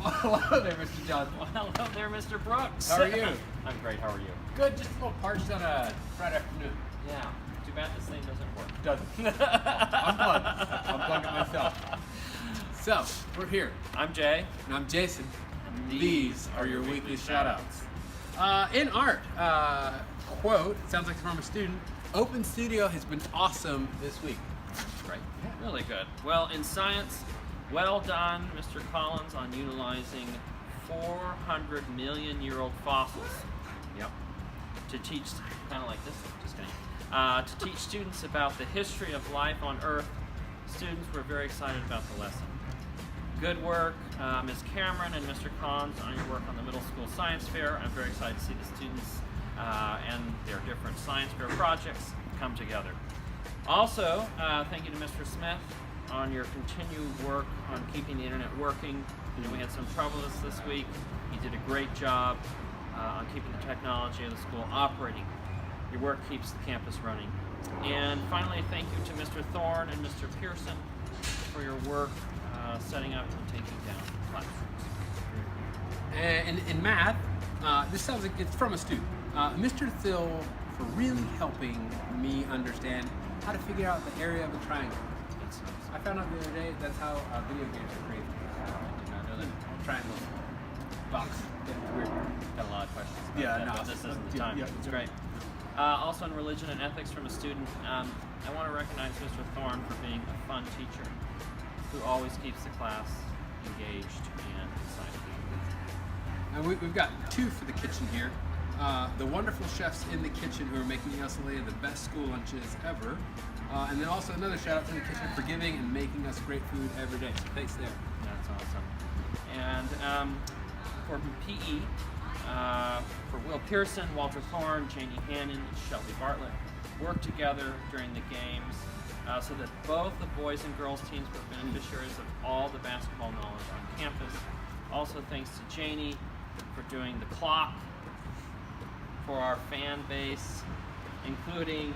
Hello there, Mr. John. Well, hello there, Mr. Brooks. How are you? I'm great. How are you? Good, just a little parched on a Friday afternoon. Yeah. Too bad this thing doesn't work. Doesn't. I'm plugging it myself. So, we're here. I'm Jay. And I'm Jason. And These are your weekly shoutouts. In art, quote, it sounds like it's from a student, Open Studio has been awesome this week. Right. Really good. Well, in science, well done, Mr. Collins, on utilizing 400 million year old fossils. Yep. To teach, kind of like this one, just kidding. To teach students about the history of life on Earth. Students were very excited about the lesson. Good work, Ms. Cameron and Mr. Collins, on your work on the middle school science fair. I'm very excited to see the students and their different science fair projects come together. Also, thank you to Mr. Smith on your continued work on keeping the internet working. You know, we had some trouble this week. You did a great job on keeping the technology of the school operating. Your work keeps the campus running. And finally, thank you to Mr. Thorne and Mr. Pearson for your work setting up and taking down classrooms. And in math, this sounds like it's from a student. Mr. Thill for really helping me understand how to figure out the area of a triangle. That's nice. I found out the other day that's how video games are created. I did not know that. Triangle box. Yeah, weird. Got a lot of questions about Yeah, that, no, but this isn't the time. yeah, It's great. Also in religion and ethics from a student, I want to recognize Mr. Thorne for being a fun teacher who always keeps the class engaged and excited. And we've got two for the kitchen here. The wonderful chefs in the kitchen who are making us the best school lunches ever. And then also another shout out to the kitchen for giving and making us great food every day. So thanks there. That's awesome. And for PE, for Will Pearson, Walter Thorne, Janie Hannon, and Shelby Bartlett worked together during the games so that both the boys and girls teams were beneficiaries of all the basketball knowledge on campus. Also thanks to Janie for doing the clock for our fan base, including,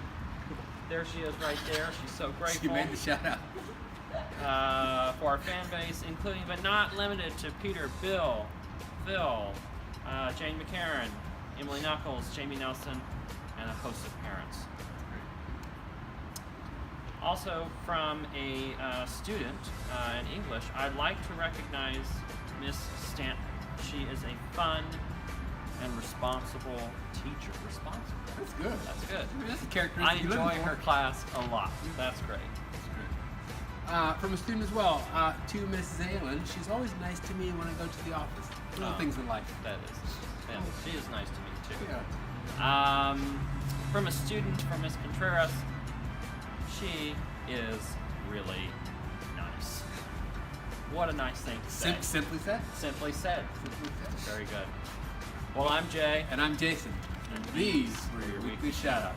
there she is right there, she's so grateful. She made the shout out. For our fan base, including but not limited to Peter, Bill, Phil, Jane McCarran, Emily Knuckles, Jamie Nelson, and a host of parents. Also from a student in English, I'd like to recognize Miss Stanton. She is a fun and responsible teacher. Responsible? That's good. That's good. I mean, that's a character. I enjoy her class a lot. That's great. From a student as well, to Miss Zalen. She's always nice to me when I go to the office. Little things in life. That is. Yeah, she is nice to me too. Yeah. From a student, from Miss Contreras, she is really nice. What a nice thing to say. Simply said. Simply said. Simply said. Very good. Well, I'm Jay. And I'm Jason. And These were your weekly shoutouts.